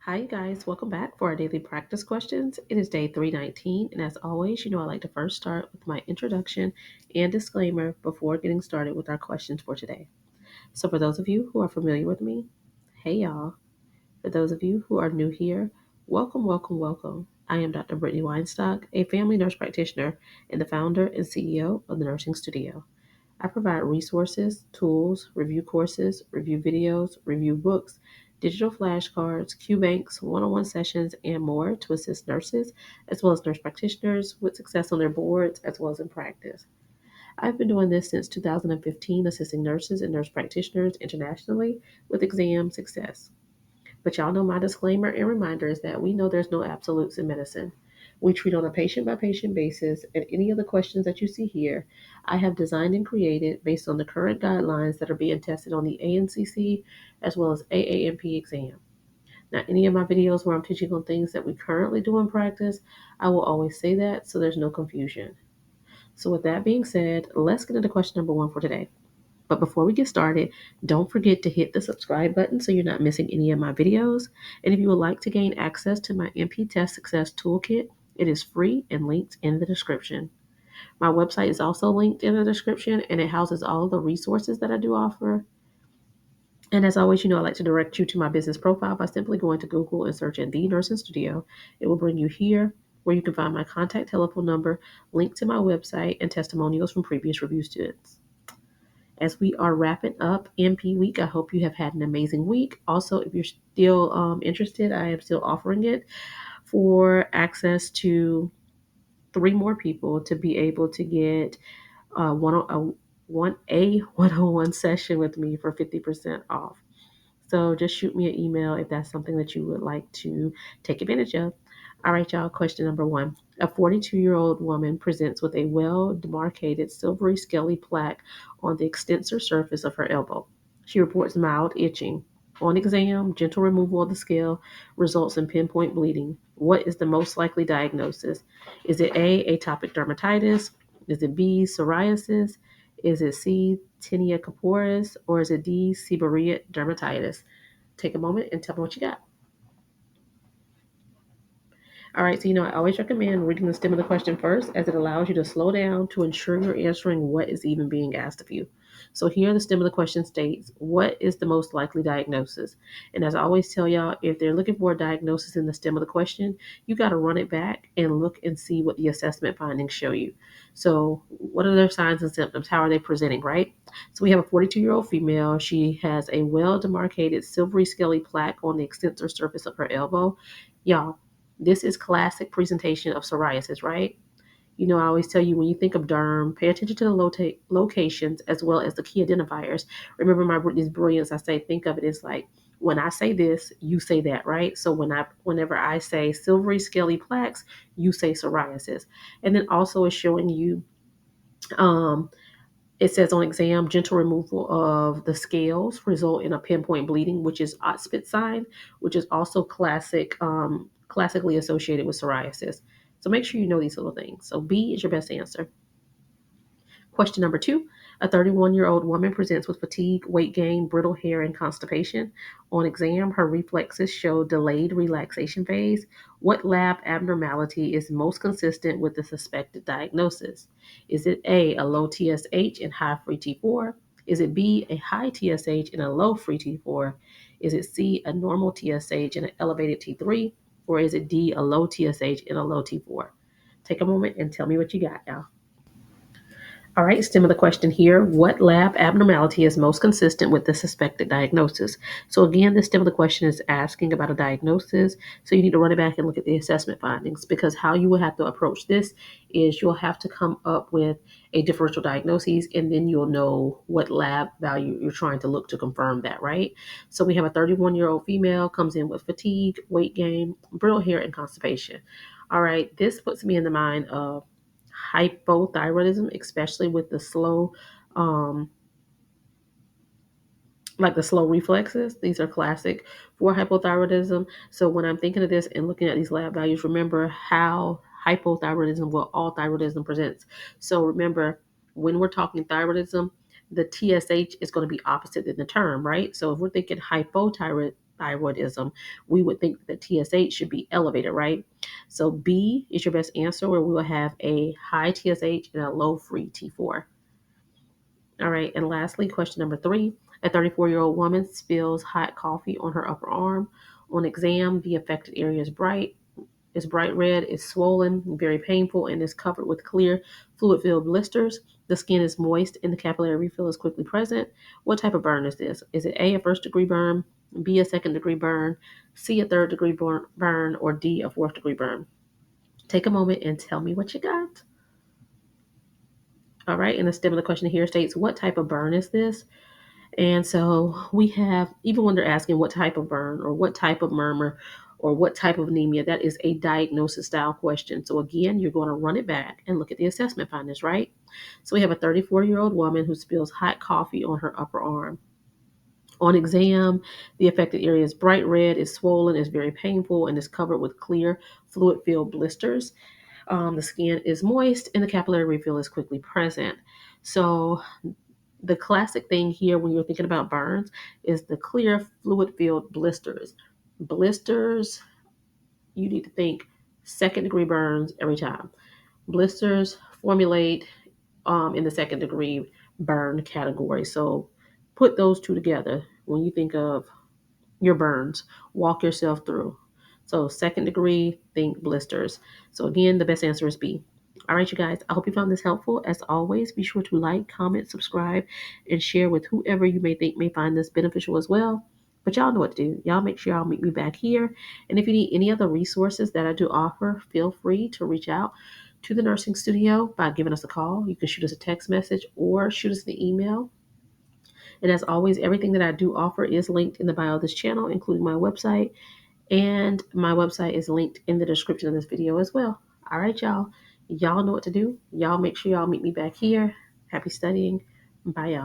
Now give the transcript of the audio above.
Hi, you guys. Welcome back for our daily practice questions. It is day 319, and as always, I like to first start with my introduction and disclaimer before getting started with our questions for today. So, for those of you who are familiar with me, hey y'all. For those of you who are new here, welcome, welcome, welcome. I am Dr. Brittany Weinstock, a family nurse practitioner and the founder and CEO of the Nursing Studio. I provide resources, tools, review courses, review videos, review books, digital flashcards, Q banks, one on one sessions, and more to assist nurses as well as nurse practitioners with success on their boards as well as in practice. I've been doing this since 2015, assisting nurses and nurse practitioners internationally with exam success. But y'all know my disclaimer and reminder is that we know there's no absolutes in medicine. We treat on a patient by patient basis, and any of the questions that you see here, I have designed and created based on the current guidelines that are being tested on the ANCC as well as AANP exam. Now, any of my videos where I'm teaching on things that we currently do in practice, I will always say that so there's no confusion. So, with that being said, let's get into question number one for today. But before we get started, don't forget to hit the subscribe button so you're not missing any of my videos. And if you would like to gain access to my MP Test Success Toolkit, it is free and linked in the description. My website is also linked in the description and it houses all of the resources that I do offer. And as always, I like to direct you to my business profile by simply going to Google and searching The Nursing Studio. It will bring you here where you can find my contact telephone number, link to my website, and testimonials from previous review students. As we are wrapping up MP week, I hope you have had an amazing week. Also, if you're still interested, I am still offering it for access to three more people to be able to get one-on-one session with me for 50% off. So just shoot me an email if that's something that you would like to take advantage of. All right, y'all. Question number one. A 42-year-old woman presents with a well demarcated silvery scaly plaque on the extensor surface of her elbow. She reports mild itching. On exam, gentle removal of the scale results in pinpoint bleeding. What is the most likely diagnosis? Is it A, atopic dermatitis? Is it B, psoriasis? Is it C, tinea corporis? Or is it D, seborrheic dermatitis? Take a moment and tell me what you got. All right, so I always recommend reading the stem of the question first as it allows you to slow down to ensure you're answering what is even being asked of you. So here the stem of the question states, what is the most likely diagnosis? And as I always tell y'all, if they're looking for a diagnosis in the stem of the question, you got to run it back and look and see what the assessment findings show you. So what are their signs and symptoms? How are they presenting, right? So we have a 42-year-old female. She has a well-demarcated silvery scaly plaque on the extensor surface of her elbow. Y'all, this is classic presentation of psoriasis, right? I always tell you when you think of derm, pay attention to the locations as well as the key identifiers. Remember my Brittany's brilliance. I say think of it as like when I say this, you say that, right? So whenever I say silvery scaly plaques, you say psoriasis, and then also it's showing you. It says on exam, gentle removal of the scales result in a pinpoint bleeding, which is Otspit sign, which is also classically associated with psoriasis. So make sure you know these little things. So B is your best answer. Question number two. A 31-year-old woman presents with fatigue, weight gain, brittle hair, and constipation. On exam, her reflexes show delayed relaxation phase. What lab abnormality is most consistent with the suspected diagnosis? Is it A, a low TSH and high free T4? Is it B, a high TSH and a low free T4? Is it C, a normal TSH and an elevated T3? Or is it D, a low TSH and a low T4? Take a moment and tell me what you got, y'all. All right, stem of the question here. What lab abnormality is most consistent with the suspected diagnosis? So again, the stem of the question is asking about a diagnosis. So you need to run it back and look at the assessment findings because how you will have to approach this is you'll have to come up with a differential diagnosis and then you'll know what lab value you're trying to look to confirm that, right? So we have a 31-year-old female comes in with fatigue, weight gain, brittle hair, and constipation. All right, this puts me in the mind of hypothyroidism, especially with the slow, um, like the slow reflexes. These are classic for hypothyroidism. So when I'm thinking of this and looking at these lab values, remember how hypothyroidism, well, all thyroidism presents. So remember, when we're talking thyroidism, the TSH is going to be opposite in the term, right? So if we're thinking hypothyroidism, we would think that TSH should be elevated, right? So B is your best answer, where we will have a high TSH and a low free T4. All right, and lastly, question number 3. A 34-year-old woman spills hot coffee on her upper arm. On exam, the affected area is bright red, is swollen, very painful, and is covered with clear fluid-filled blisters. The skin is moist and the capillary refill is quickly present. What type of burn is this? Is it A, a first-degree burn, B, a second-degree burn, C, a third-degree burn, or D, a fourth-degree burn? Take a moment and tell me what you got. All right, and the stem of the question here states, what type of burn is this? And so we have, even when they're asking what type of burn or what type of murmur or what type of anemia, that is a diagnosis style question. So again, you're going to run it back and look at the assessment findings, right? So we have a 34-year-old woman who spills hot coffee on her upper arm. On exam, the affected area is bright red, is swollen, is very painful, and is covered with clear fluid-filled blisters. The skin is moist, and the capillary refill is quickly present. So the classic thing here when you're thinking about burns is the clear fluid-filled blisters. Blisters, you need to think second-degree burns every time. Blisters formulate in the second-degree burn category. So put those two together when you think of your burns. Walk yourself through. So second degree, think blisters. So again, the best answer is B. All right, you guys, I hope you found this helpful. As always, be sure to like, comment, subscribe, and share with whoever you may think may find this beneficial as well. But y'all know what to do. Y'all make sure y'all meet me back here. And if you need any other resources that I do offer, feel free to reach out to the nursing studio by giving us a call. You can shoot us a text message or shoot us an email. And as always, everything that I do offer is linked in the bio of this channel, including my website. And my website is linked in the description of this video as well. All right, y'all. Y'all know what to do. Y'all make sure y'all meet me back here. Happy studying. Bye, y'all.